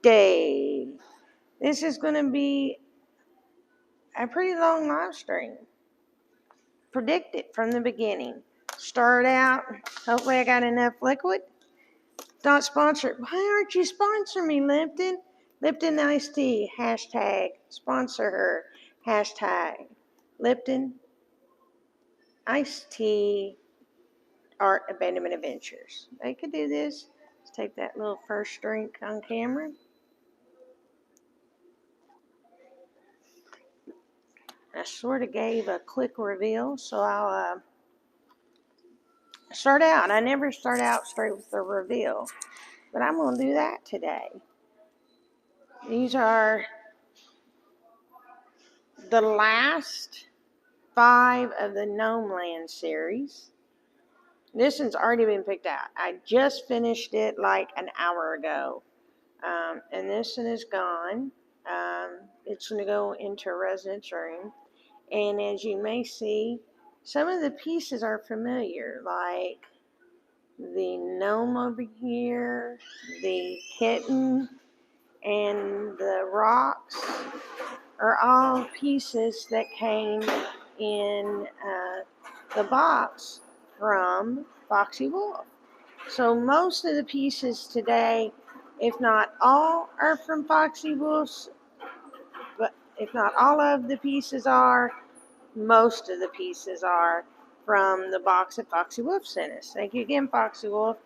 Tuesday. This is going to be a pretty long live stream. Predict it from the beginning. Start out. Hopefully I got enough liquid. Not sponsored. Why aren't you sponsoring me, Lipton? Lipton iced tea. Hashtag sponsor her. Hashtag Lipton iced tea art abandonment adventures. They could do this. Let's take that little first drink on camera. I sort of gave a quick reveal, so I'll start out. I never start out straight with the reveal, but I'm going to do that today. These are the last 5 of the Gnome Land series. This one's already been picked out. I just finished it like an hour ago. And this one is gone. It's going to go into a residence room. And as you may see, some of the pieces are familiar, like the gnome over here, the kitten, and the rocks are all pieces that came in the box from Foxy Wolf. So most of the pieces today, if not all, are from Foxy Wolf's. But if not all of the pieces are, most of the pieces are from the box that Foxy Wolf sent us. Thank you again, Foxy Wolf.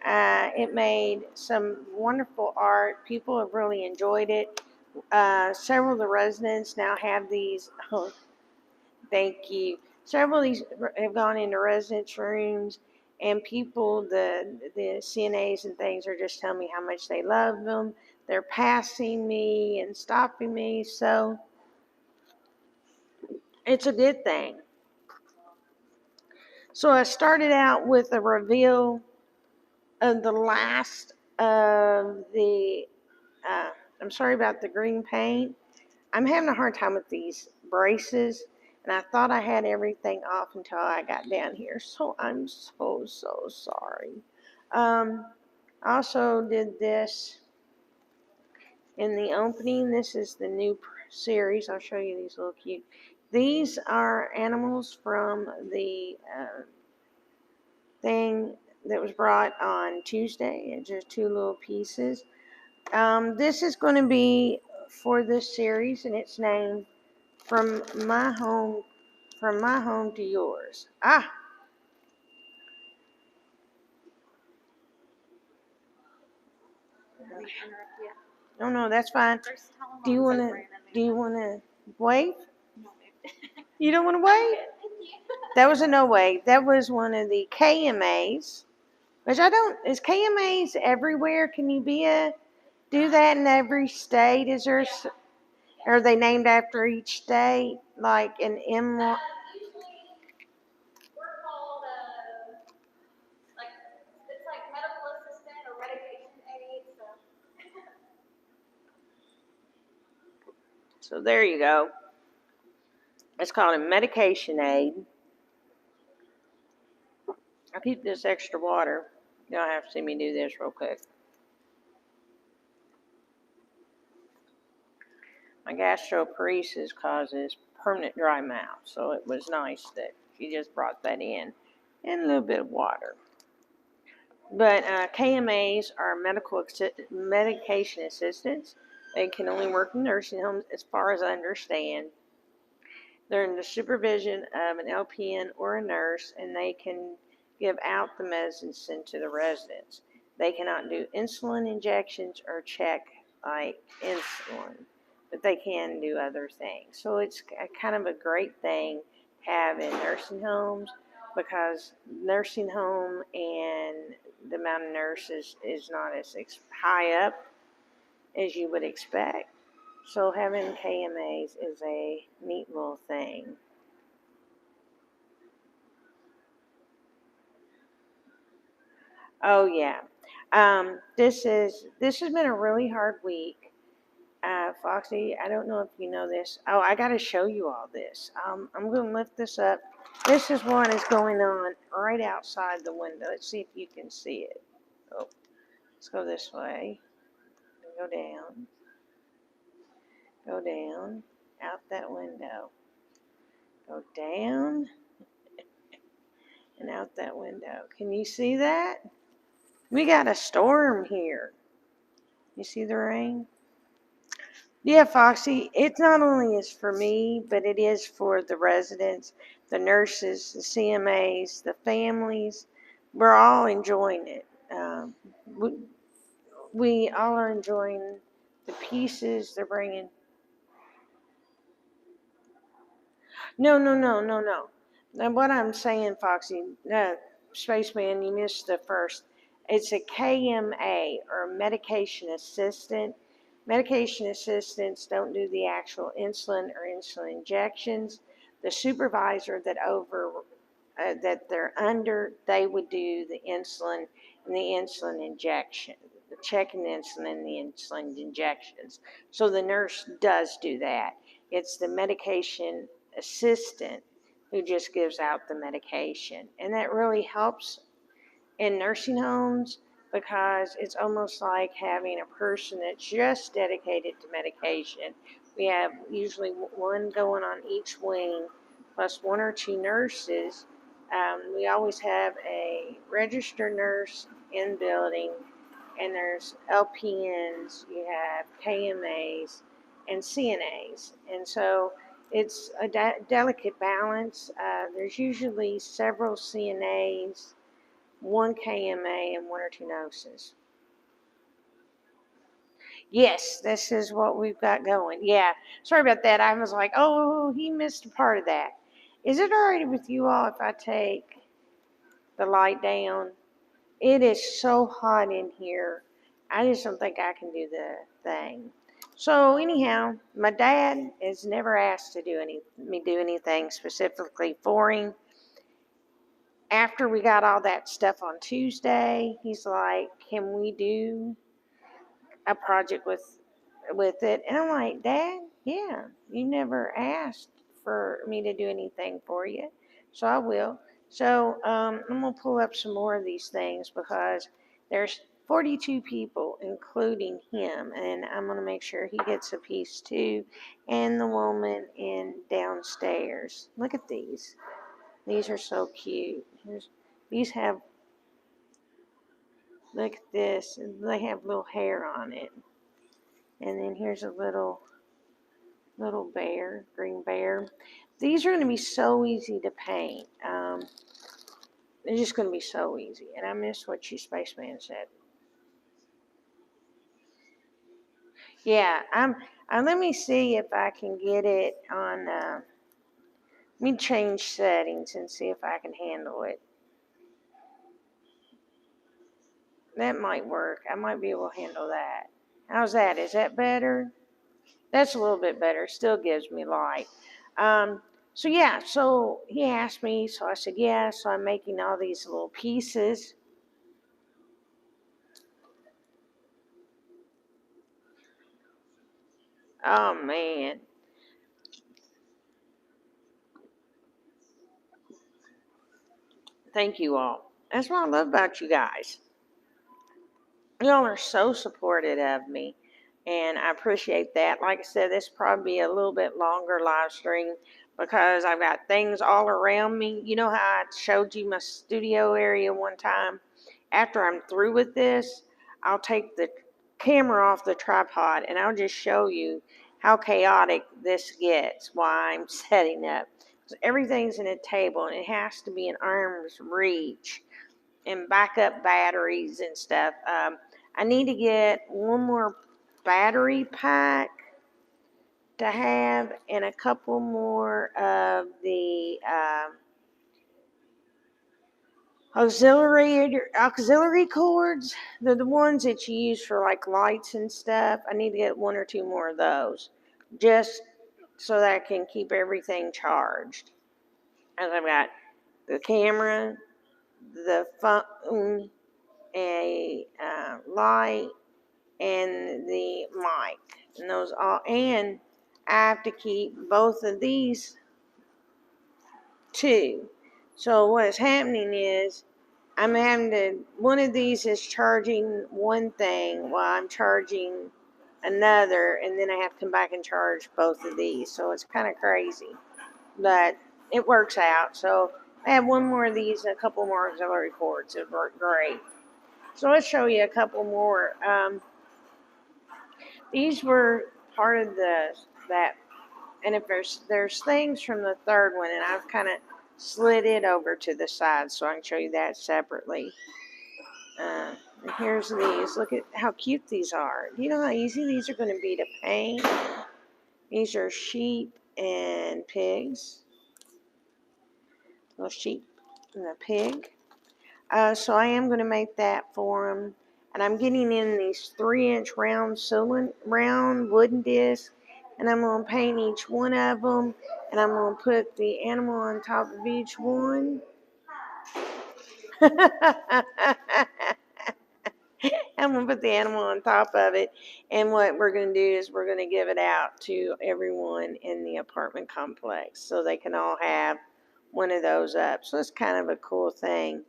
It made some wonderful art. People have really enjoyed it. Several of the residents now have these. Oh, thank you. Several of these have gone into residence rooms, and people, the CNAs and things, are just telling me how much they love them. They're passing me and stopping me, so it's a good thing. So I started out with a reveal of the last of the, I'm sorry about the green paint. I'm having a hard time with these braces, and I thought I had everything off until I got down here, so I'm so sorry. I also did this in the opening. This is the new series. I'll show you these little cute. These are animals from the thing that was brought on Tuesday. It's just 2 little pieces. This is going to be for this series, and it's named From My Home to Yours. No, that's fine. Do you want to wave? You don't want to wave? That was a no wave. That was one of the KMAs, which I don't. Is KMAs everywhere? Can you do that in every state? Is there? Are they named after each state? Like an M? Usually, we're called it's like medical assistant or medication aid. So there you go. It's called a medication aid. I'll keep this extra water. You don't have to see me do this real quick. My gastroparesis causes permanent dry mouth, so it was nice that she just brought that in. And a little bit of water. But KMAs are medication assistants. They can only work in nursing homes, as far as I understand. They're in the supervision of an LPN or a nurse, and they can give out the medicine sent to the residents. They cannot do insulin injections or check like insulin, but they can do other things. So it's kind of a great thing to have in nursing homes, because nursing home and the amount of nurses is not as high up as you would expect. So having KMAs is a neat little thing. Oh yeah. This has been a really hard week. Foxy, I don't know if you know this. Oh, I got to show you all this. I'm going to lift this up. This is what is going on right outside the window. Let's see if you can see it. Oh, let's go this way. Go down. Go down. Out that window. Go down and out that window. Can you see that? We got a storm here. You see the rain? Yeah, Foxy, it not only is for me, but it is for the residents, the nurses, the CMAs, the families. We're all enjoying it. We, we all are enjoying the pieces they're bringing. No, no, no, no, no. Now, what I'm saying, Foxy, Spaceman, you missed the first. It's a KMA, or medication assistant. Medication assistants don't do the actual insulin or insulin injections. The supervisor that they're under, they would do the insulin and the insulin injection, the checking insulin and the insulin injections. So the nurse does do that. It's the medication assistant who just gives out the medication. And that really helps in nursing homes because it's almost like having a person that's just dedicated to medication. We have usually one going on each wing, plus one or two nurses. We always have a registered nurse in building, and there's LPNs, you have KMAs, and CNAs. And so it's a delicate balance. There's usually several CNAs, one KMA, and one or two nurses. Yes, this is what we've got going. Yeah, sorry about that. I was like, oh, he missed a part of that. Is it all right with you all if I take the light down? It is so hot in here. I just don't think I can do the thing. So anyhow, my dad has never asked to do anything specifically for him. After we got all that stuff on Tuesday, he's like, "Can we do a project with it?" And I'm like, "Dad, yeah, you never asked for me to do anything for you, so I will." So I'm gonna pull up some more of these things because there's 42 people, including him, and I'm gonna make sure he gets a piece too, and the woman in downstairs. Look at these. These are so cute. These have, look at this, they have little hair on it. And then here's a little bear, green bear. These are going to be so easy to paint. They're just going to be so easy. And I missed what you Spaceman said. Yeah, let me see if I can get it on. Let me change settings and see if I can handle it. That might work. I might be able to handle that. How's that? Is that better? That's a little bit better. Still gives me light. So yeah, so he asked me, so I said yeah. So I'm making all these little pieces. Oh man, thank you all. That's what I love about you guys. Y'all are so supportive of me, and I appreciate that. Like I said, this probably be a little bit longer live stream because I've got things all around me. You know how I showed you my studio area one time? After I'm through with this, I'll take the camera off the tripod and I'll just show you how chaotic this gets while I'm setting up. So everything's in a table and it has to be in arm's reach, and backup batteries and stuff. I need to get one more battery pack to have and a couple more of the auxiliary cords. They're the ones that you use for like lights and stuff. I need to get one or two more of those just so that I can keep everything charged. And I've got the camera, the phone, a light, and the mic. And those all, and I have to keep both of these too. So what's happening is I'm having to, one of these is charging one thing while I'm charging another, and then I have to come back and charge both of these. So it's kind of crazy, but it works out. So I have one more of these and a couple more auxiliary cords. It worked great. So let's show you a couple more. These were part of that, and if there's things from the third one, and I've kind of slid it over to the side so I can show you that separately. Uh, and here's these. Look at how cute these are. Do you know how easy these are going to be to paint? These are sheep and pigs. Little sheep and a pig. So I am going to make that for them. And I'm getting in these 3-inch round wooden discs. And I'm going to paint each one of them. And I'm going to put the animal on top of each one. I'm going to put the animal on top of it. And what we're going to do is we're going to give it out to everyone in the apartment complex so they can all have one of those up. So it's kind of a cool thing.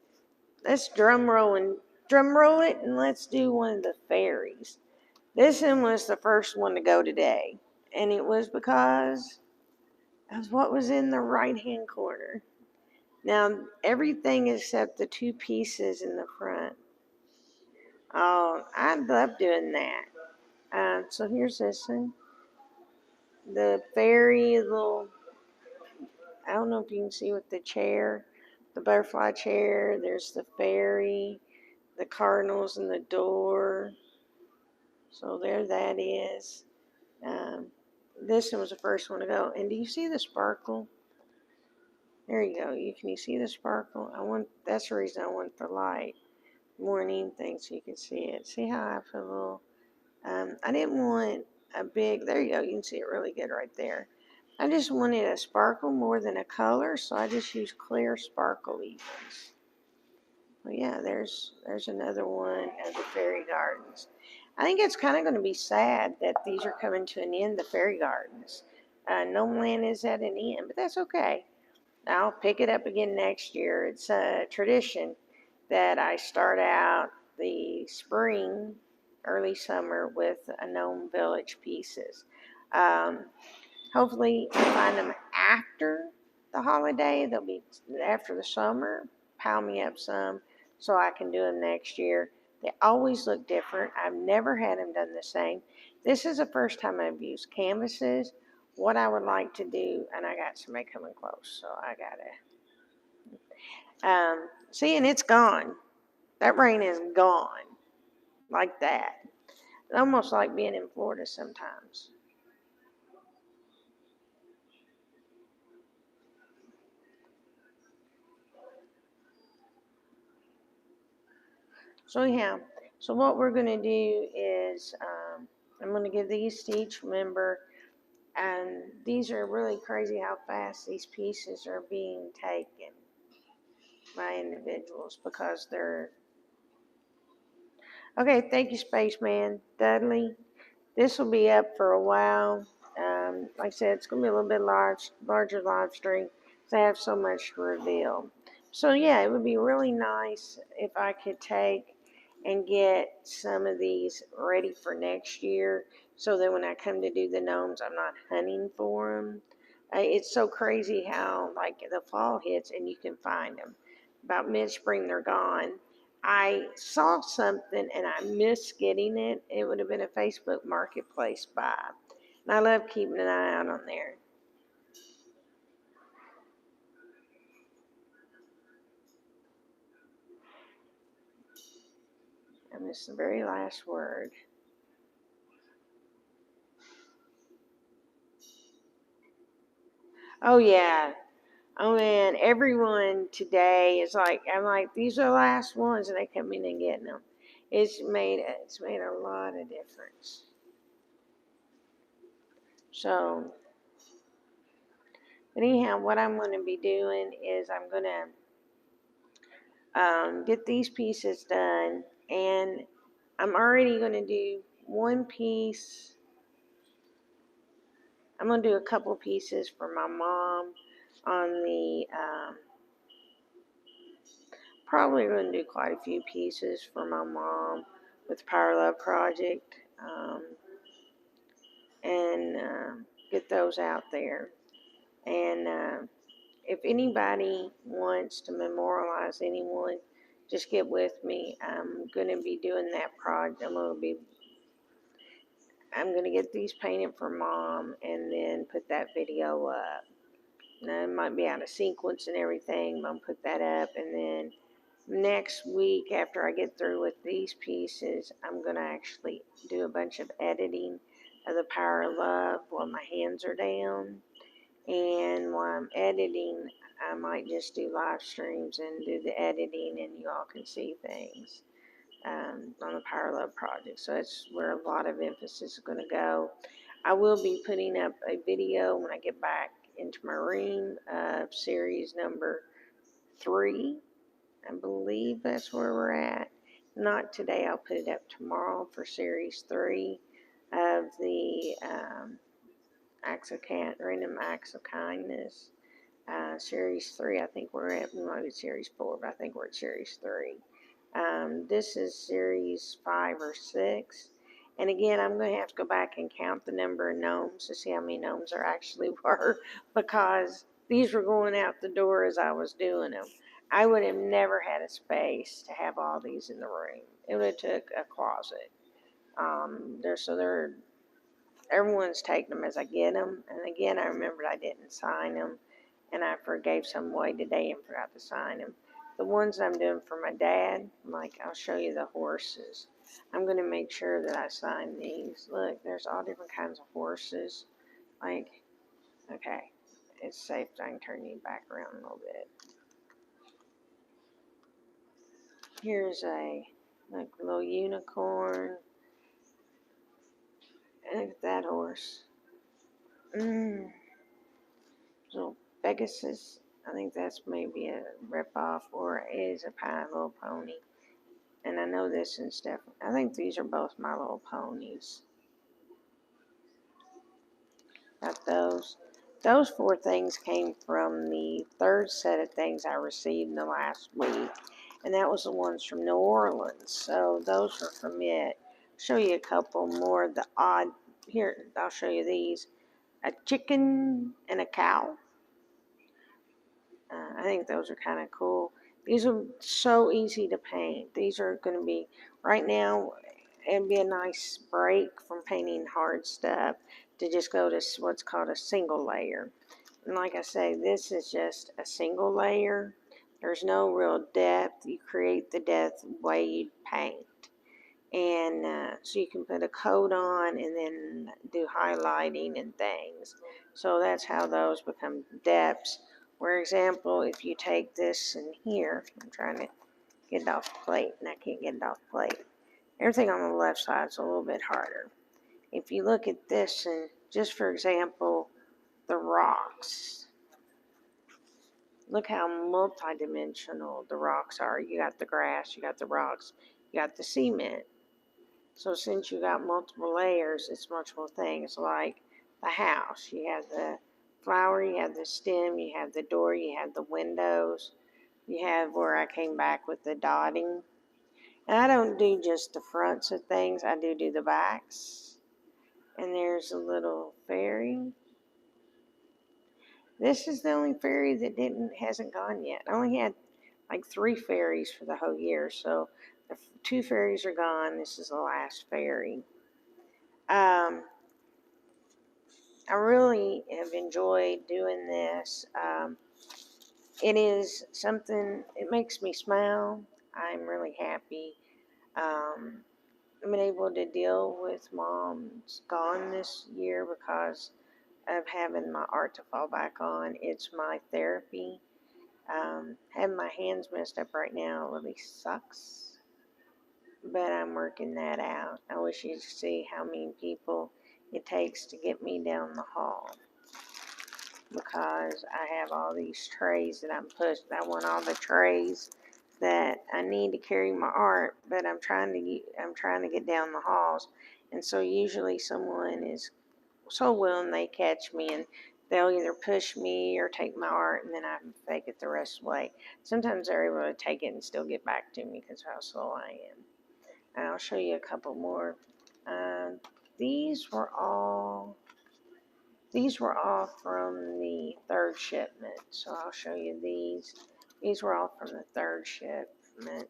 Let's drum roll it, and let's do one of the fairies. This one was the first one to go today, and it was because of what was in the right-hand corner. Now, everything except the 2 pieces in the front. Oh, I love doing that. So here's this one. The fairy little, I don't know if you can see with the chair, the butterfly chair. There's the fairy, the cardinals in the door. So there that is. Um, this one was the first one to go. And do you see the sparkle? There you go. Can you see the sparkle? That's the reason I want the light more than anything so you can see it. See how I put a little, I didn't want a big, there you go. You can see it really good right there. I just wanted a sparkle more than a color, so I just used clear sparkle evens. Well, yeah, there's another one of the fairy gardens. I think it's kind of going to be sad that these are coming to an end, the fairy gardens. Gnome Land is at an end, but that's okay. I'll pick it up again next year. It's a tradition that I start out the spring, early summer with a Gnome Village pieces. Um, Hopefully, I find them after the holiday. They'll be after the summer. Pile me up some so I can do them next year. They always look different. I've never had them done the same. This is the first time I've used canvases. What I would like to do, and I got somebody coming close, so I gotta. See, and it's gone. That rain is gone like that. It's almost like being in Florida sometimes. So yeah, so what we're going to do is I'm going to give these to each member, and these are really crazy how fast these pieces are being taken by individuals because they're okay. Thank you, Spaceman Dudley. This will be up for a while. Like I said, it's going to be a little bit larger live stream because I have so much to reveal. So yeah, it would be really nice if I could take and get some of these ready for next year so that when I come to do the gnomes, I'm not hunting for them. It's so crazy how like the fall hits and you can find them. About mid-spring, they're gone. I saw something and I missed getting it. It would have been a Facebook Marketplace buy. And I love keeping an eye out on there. I missed the very last word. Oh, yeah. Oh, man. Everyone today is like, I'm like, these are the last ones, and they come in and get them. It's made a lot of difference. So, anyhow, what I'm going to be doing is I'm going to get these pieces done, and I'm already going to do one piece. I'm going to do a couple pieces for my mom on the, probably going to do quite a few pieces for my mom with the Power Love Project. get those out there. And if anybody wants to memorialize anyone, just get with me. I'm going to be doing that project. I'm going to get these painted for Mom and then put that video up. Now, it might be out of sequence and everything, but I'll put that up. And then next week, after I get through with these pieces, I'm going to actually do a bunch of editing of the Power of Love while my hands are down. And while I'm editing, I might just do live streams and do the editing, and you all can see things on the Power Love project. So that's where a lot of emphasis is going to go. I will be putting up a video when I get back into my room of series number 3. I believe that's where we're at. Not today. I'll put it up tomorrow for series 3 of the Random Acts of Kindness. Series 3, I think we're at, we might be series 4, but I think we're at series 3. This is series 5 or 6. And again, I'm going to have to go back and count the number of gnomes to see how many gnomes there actually were, because these were going out the door as I was doing them. I would have never had a space to have all these in the room. It would have took a closet. Everyone's taking them as I get them. And again, I remembered I didn't sign them, and I gave some away today and forgot to sign them. The ones I'm doing for my dad, I'll show you the horses. I'm going to make sure that I sign these. Look, there's all different kinds of horses. Okay, it's safe. I can turn you back around a little bit. Here's a little unicorn. Look at that horse. Little Pegasus. I think that's maybe a ripoff, or it is a My Little Pony. And I know this and stuff. I think these are both My Little Ponies. Got those. Those 4 things came from the 3rd set of things I received in the last week. And that was the ones from New Orleans. So those are from it. I'll show you a couple more of the odd. Here, I'll show you these. A chicken and a cow. I think those are kind of cool. These are so easy to paint. These are going to be, right now, it'd be a nice break from painting hard stuff to just go to what's called a single layer. And like I say, this is just a single layer. There's no real depth. You create the depth way you paint. And so you can put a coat on and then do highlighting and things. So that's how those become depths. For example, if you take this in here, I'm trying to get it off plate and I can't get it off plate. Everything on the left side is a little bit harder. If you look at this, and just for example, the rocks. Look how multidimensional the rocks are. You got the grass, you got the rocks, you got the cement. So since you got multiple layers, it's multiple things. Like the house, you have the flower, you have the stem, you have the door, you have the windows, you have where I came back with the dotting. And I don't do just the fronts of things, I do the backs. And there's a little fairy. This is the only fairy that hasn't gone yet. I only had like 3 fairies for the whole year, so the 2 fairies are gone. This is the last fairy. I really have enjoyed doing this. It is something, it makes me smile. I'm really happy. I've been able to deal with Mom's gone this year because of having my art to fall back on. It's my therapy. Having my hands messed up right now really sucks, but I'm working that out. I wish you could see how many people it takes to get me down the hall, because I have all these trays that I'm pushing. I want all the trays that I need to carry my art, but I'm trying to get down the halls, and so usually someone is so willing they catch me and they'll either push me or take my art, and then I fake it the rest of the way. Sometimes they're able to take it and still get back to me because of how slow I am. And I'll show you a couple more. These were all These were all from the third shipment, so I'll show you these. These were all from the third shipment.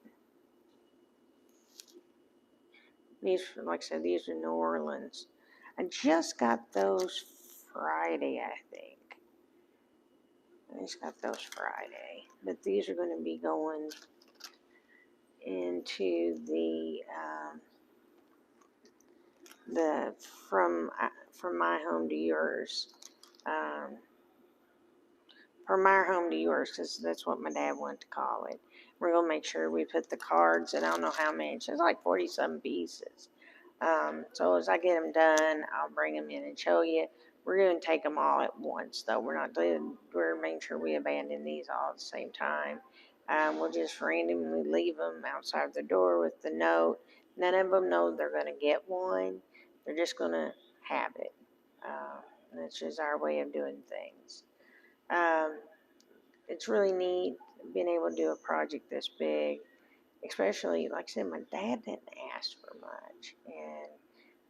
These, like I said, these are New Orleans. I just got those Friday, I think. I just got those Friday. But these are going to be going into the from my home to yours. From our home to yours, because that's what my dad wanted to call it. We're going to make sure we put the cards, and I don't know how many. It's like 40-some pieces. So as I get them done, I'll bring them in and show you. We're going to take them all at once, though. We're making sure we abandon these all at the same time. We'll just randomly leave them outside the door with the note. None of them know they're going to get one. They're just going to have it. That's just our way of doing things. It's really neat being able to do a project this big, especially, like I said, my dad didn't ask for much, and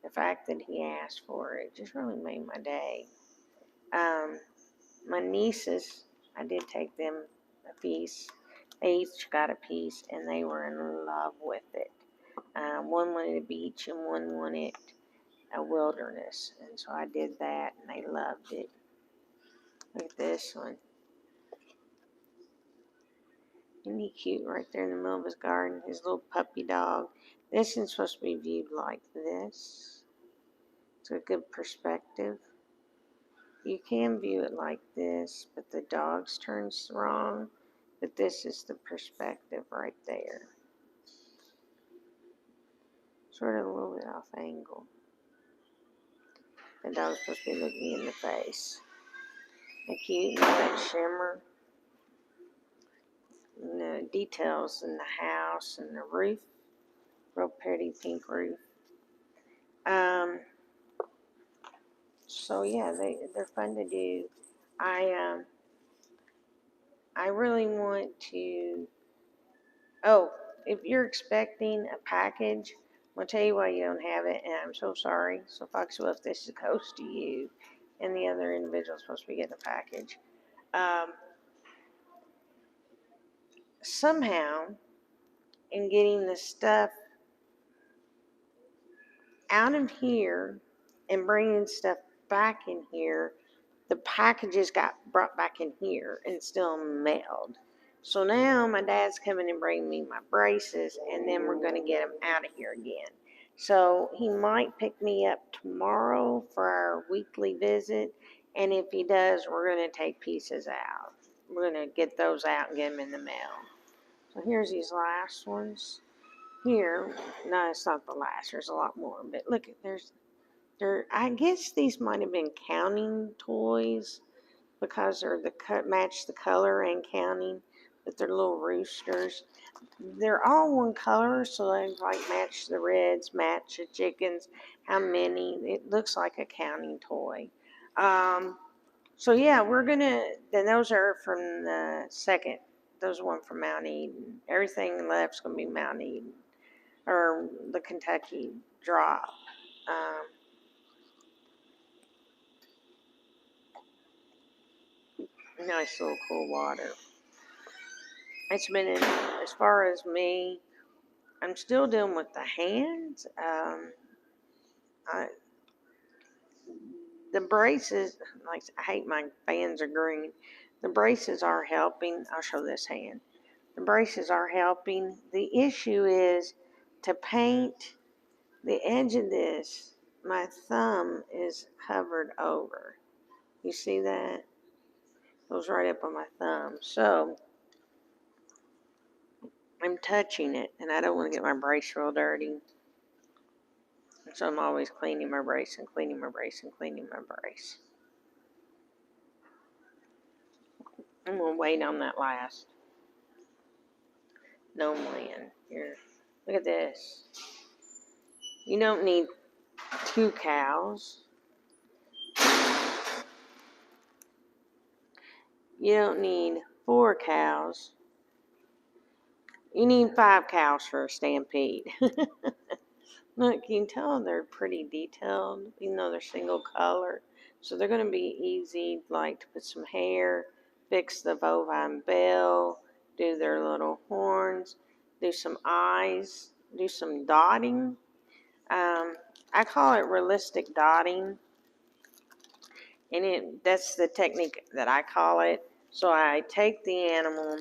the fact that he asked for it just really made my day. My nieces, I did take them a piece. They each got a piece, and they were in love with it. One wanted a beach, and one wanted a wilderness, and so I did that, and they loved it. Look at this one. Isn't he cute right there in the middle of his garden? His little puppy dog. This is supposed to be viewed like this. It's a good perspective. You can view it like this, but the dog's turns wrong. But this is the perspective right there. Sort of a little bit off angle. The dog's supposed to be looking me in the face. And cute, and that shimmer. And the details in the house and the roof. Real pretty pink roof. So yeah, they're fun to do. I really want to. Oh, if you're expecting a package, I'll tell you why you don't have it, and I'm so sorry. So Foxwell, if this goes to you, and the other individual's supposed to be getting a package, somehow, in getting the stuff out of here and bringing stuff back in here, the packages got brought back in here and still mailed. So now my dad's coming and bringing me my braces, and then we're going to get them out of here again. So he might pick me up tomorrow for our weekly visit, and if he does, we're going to take pieces out. We're going to get those out and get them in the mail. So here's these last ones. Here, no, it's not the last. There's a lot more, but look, I guess these might have been counting toys because they're match the color and counting, but they're little roosters. They're all one color, so they like match the reds, match the chickens, how many. It looks like a counting toy. So yeah, then those are from the second. Those are one from Mount Eden. Everything left's gonna be Mount Eden or the Kentucky drop. Nice little cool water. It's been as far as me, I'm still dealing with the hands. The braces, like I hate my bands are green. The braces are helping. I'll show this hand. The braces are helping. The issue is to paint the edge of this. My thumb is covered over. You see that? It goes right up on my thumb. So I'm touching it, and I don't want to get my brace real dirty. So I'm always cleaning my brace and cleaning my brace and cleaning my brace. I'm going to wait on that last gnome land. Here, look at this. You don't need 2 cows. You don't need 4 cows. You need 5 cows for a stampede. Look, you can tell they're pretty detailed, even though they're single color. So they're going to be easy, like to put some hair, fix the bovine bell, do their little horns, do some eyes, do some dotting. I call it realistic dotting, and that's the technique that I call it. So I take the animal,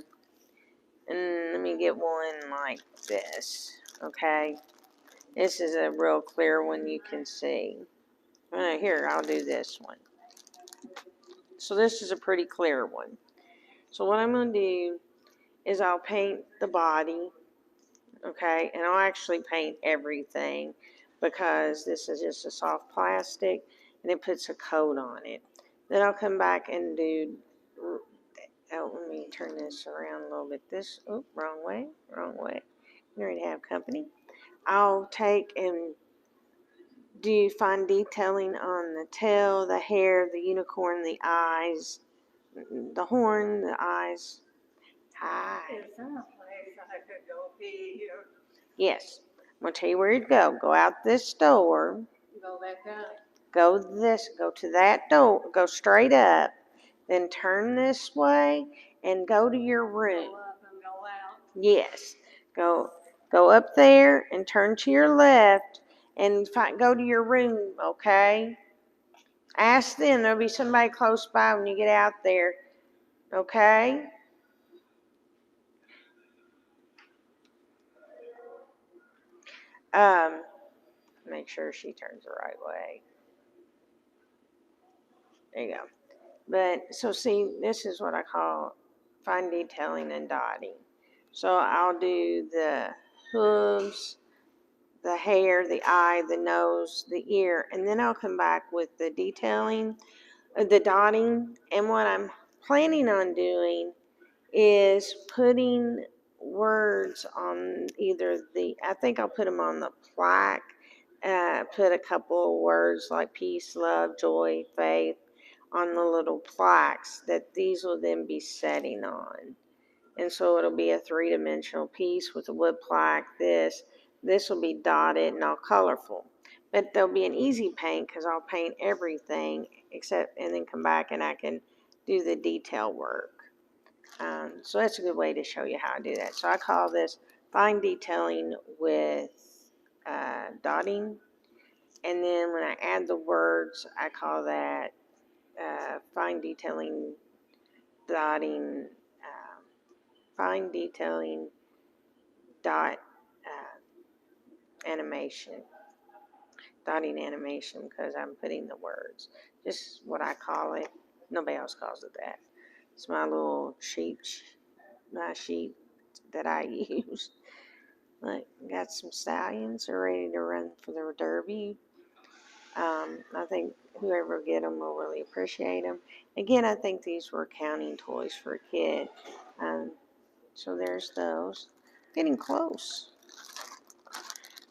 and let me get one like this, okay? This is a real clear one you can see. Here, I'll do this one. So this is a pretty clear one. So what I'm going to do is I'll paint the body, okay? And I'll actually paint everything because this is just a soft plastic and it puts a coat on it. Then I'll come back and do, let me turn this around a little bit. Wrong way. You already have company. I'll take and do fine detailing on the tail, the hair, the unicorn, the eyes, the horn, the eyes. Hi. Is there a place I could go pee here? Yes. I'm going to tell you where to go. Go out this door. Go back up. Go to that door. Go straight up. Then turn this way and go to your room. Go up and go out. Yes. Go up there and turn to your left and go to your room, okay? Ask them. There'll be somebody close by when you get out there, okay? Make sure she turns the right way. There you go. But, so see, this is what I call fine detailing and dotting. So I'll do the hooves, the hair, the eye, the nose, the ear, and then I'll come back with the detailing, the dotting. And what I'm planning on doing is putting words on I think I'll put them on the plaque, put a couple of words like peace, love, joy, faith on the little plaques that these will then be setting on. And so it'll be a three-dimensional piece with a wood plaque. This will be dotted and all colorful. But there'll be an easy paint because I'll paint everything and then come back and I can do the detail work. So that's a good way to show you how to do that. So I call this fine detailing with dotting. And then when I add the words, I call that fine detailing, dotting, fine detailing, dot animation. Dotting animation because I'm putting the words. Just what I call it. Nobody else calls it that. It's my little sheet that I use. Like, got some stallions. They're ready to run for the derby. I think whoever get them will really appreciate them. Again, I think these were counting toys for a kid. So there's those. Getting close.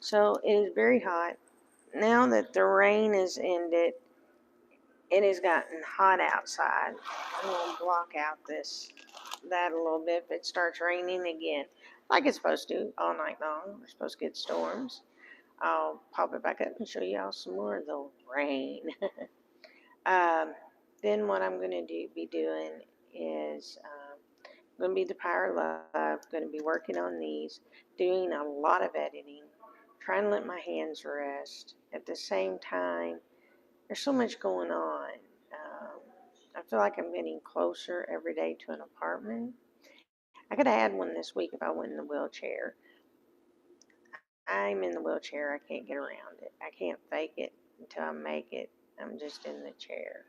So it is very hot. Now that the rain has ended, it has gotten hot outside. I'm going to block out that a little bit if it starts raining again, like it's supposed to all night long. We're supposed to get storms. I'll pop it back up and show y'all some more of the rain. Then what I'm going to be doing is going to be the Power of Love. Going to be working on these, doing a lot of editing, trying to let my hands rest. At the same time, there's so much going on. I feel like I'm getting closer every day to an apartment. I could have had one this week if I went in the wheelchair. I'm in the wheelchair. I can't get around it. I can't fake it until I make it. I'm just in the chair.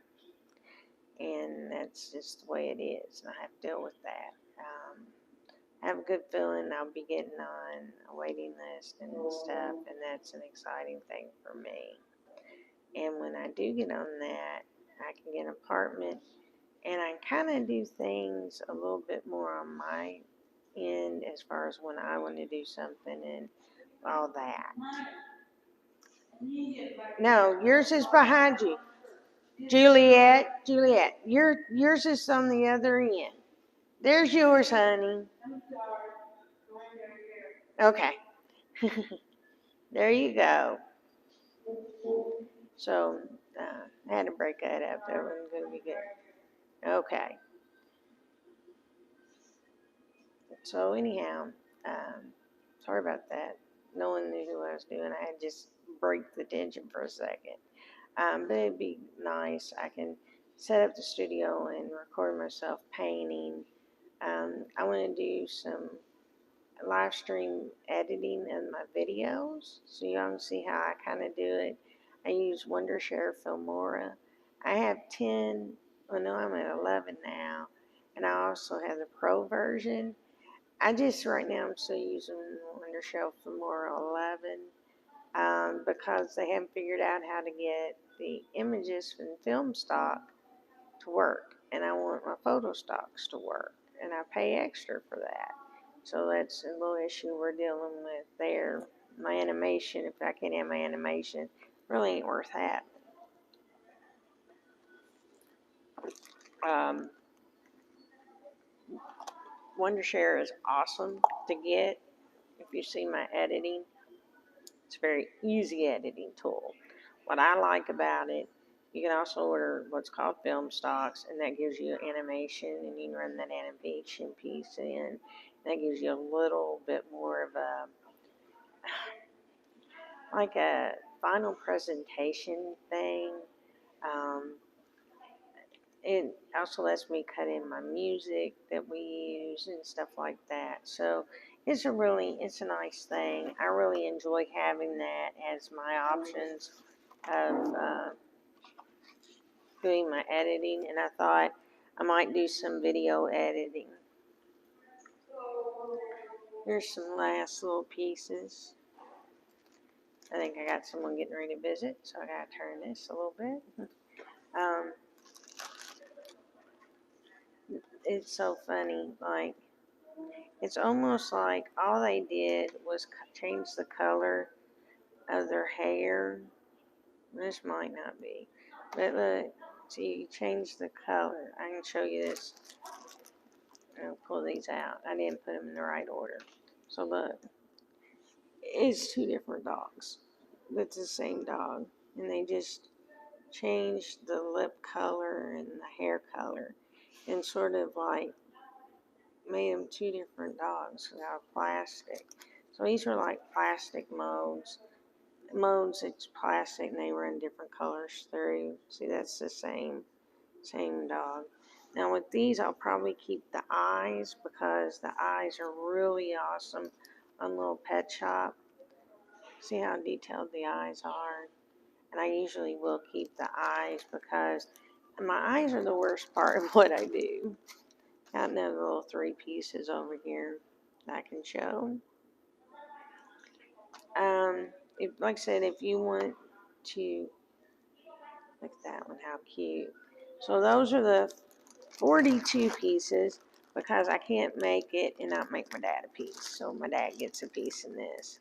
And that's just the way it is. And I have to deal with that. I have a good feeling I'll be getting on a waiting list and stuff. And that's an exciting thing for me. And when I do get on that, I can get an apartment. And I kind of do things a little bit more on my end as far as when I want to do something and all that. No, yours is behind you. Juliet, yours is on the other end. There's yours, honey. Okay. There you go. So, I had to break that up. That wasn't going to be good. Okay. So, anyhow, sorry about that. No one knew who I was doing. I had to just break the tension for a second. But it'd be nice. I can set up the studio and record myself painting. I want to do some live stream editing in my videos so y'all can see how I kind of do it. I use Wondershare Filmora. I have 10, well, no, I'm at 11 now, and I also have the pro version. I just, right now, I'm still using Wondershare Filmora 11 because they haven't figured out how to get the images from film stock to work, and I want my photo stocks to work, and I pay extra for that. So that's a little issue we're dealing with there. My animation, if I can't have my animation, really ain't worth having. Um, Wondershare is awesome to get if you see my editing. It's a very easy editing tool. What I like about it, you can also order what's called film stocks, and that gives you animation, and you can run that animation piece in. That gives you a little bit more of a final presentation thing. Um, it also lets me cut in my music that we use and stuff like that. So it's a nice thing. I really enjoy having that as my options of doing my editing, and I thought I might do some video editing. Here's some last little pieces. I think I got someone getting ready to visit, so I gotta turn this a little bit. It's so funny, like, it's almost like all they did was change the color of their hair. This might not be, but look, see, you change the color. I can show you this. I'll pull these out. I didn't put them in the right order. So look, it's two different dogs. It's the same dog, and they just changed the lip color and the hair color, and sort of like made them two different dogs out of plastic. So these were like plastic molds. Molds, it's plastic, and they were in different colors through. See, that's the same dog. Now with these, I'll probably keep the eyes because the eyes are really awesome on Little Pet Shop. See how detailed the eyes are? And I usually will keep the eyes because my eyes are the worst part of what I do. Got another little 3 pieces over here that I can show. Like I said, if you want to, look at that one, how cute. So those are the 42 pieces because I can't make it and not make my dad a piece. So my dad gets a piece in this.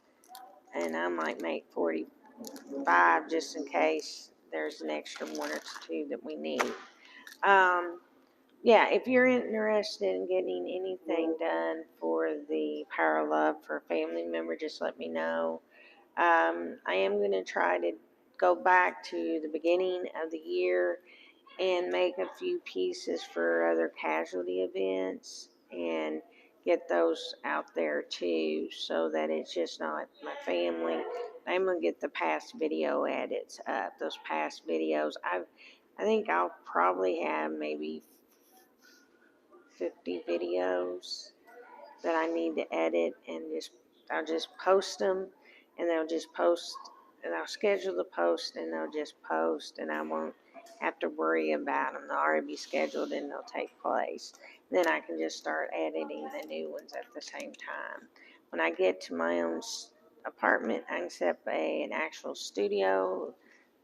And I might make 45 just in case there's an extra 1 or 2 that we need. Yeah, if you're interested in getting anything done for the Power of Love for a family member, just let me know. I am going to try to go back to the beginning of the year and make a few pieces for other casualty events and get those out there too so that it's just not my family. I'm going to get the past video edits up, those past videos. I think I'll probably have maybe 50 videos that I need to edit, and I'll just post them, and they'll just post, and I'll schedule the post, and they'll just post, and I won't have to worry about them. They'll already be scheduled, and they'll take place. Then I can just start editing the new ones at the same time. When I get to my own apartment, I can set up an actual studio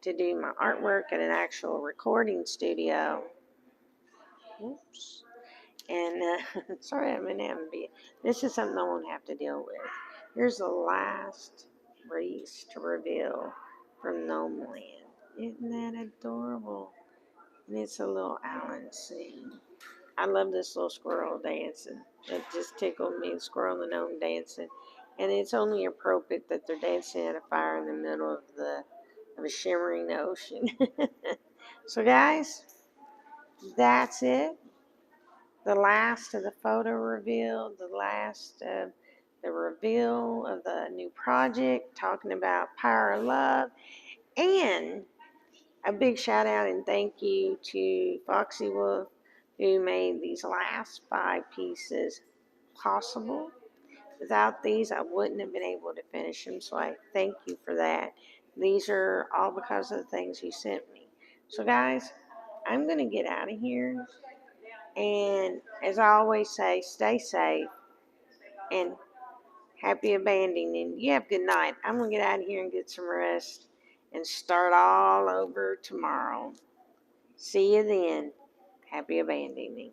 to do my artwork and an actual recording studio. Oops. And sorry, I'm in MB. This is something I won't have to deal with. Here's the last race to reveal from Gnome Land. Isn't that adorable? And it's a little Allen scene. I love this little squirrel dancing. It just tickled me. The squirrel and the gnome dancing. and it's only appropriate that they're dancing at a fire in the middle of a shimmering ocean. So guys, that's it. The last of the photo reveal, the last of the reveal of the new project, talking about power of love, and a big shout out and thank you to Foxy Wolf, who made these last 5 pieces possible. Without these, I wouldn't have been able to finish them, so I thank you for that. These are all because of the things you sent me. So guys, I'm going to get out of here. And as I always say, stay safe and happy abandoning. You have a good night. I'm going to get out of here and get some rest and start all over tomorrow. See you then. Happy abandoning.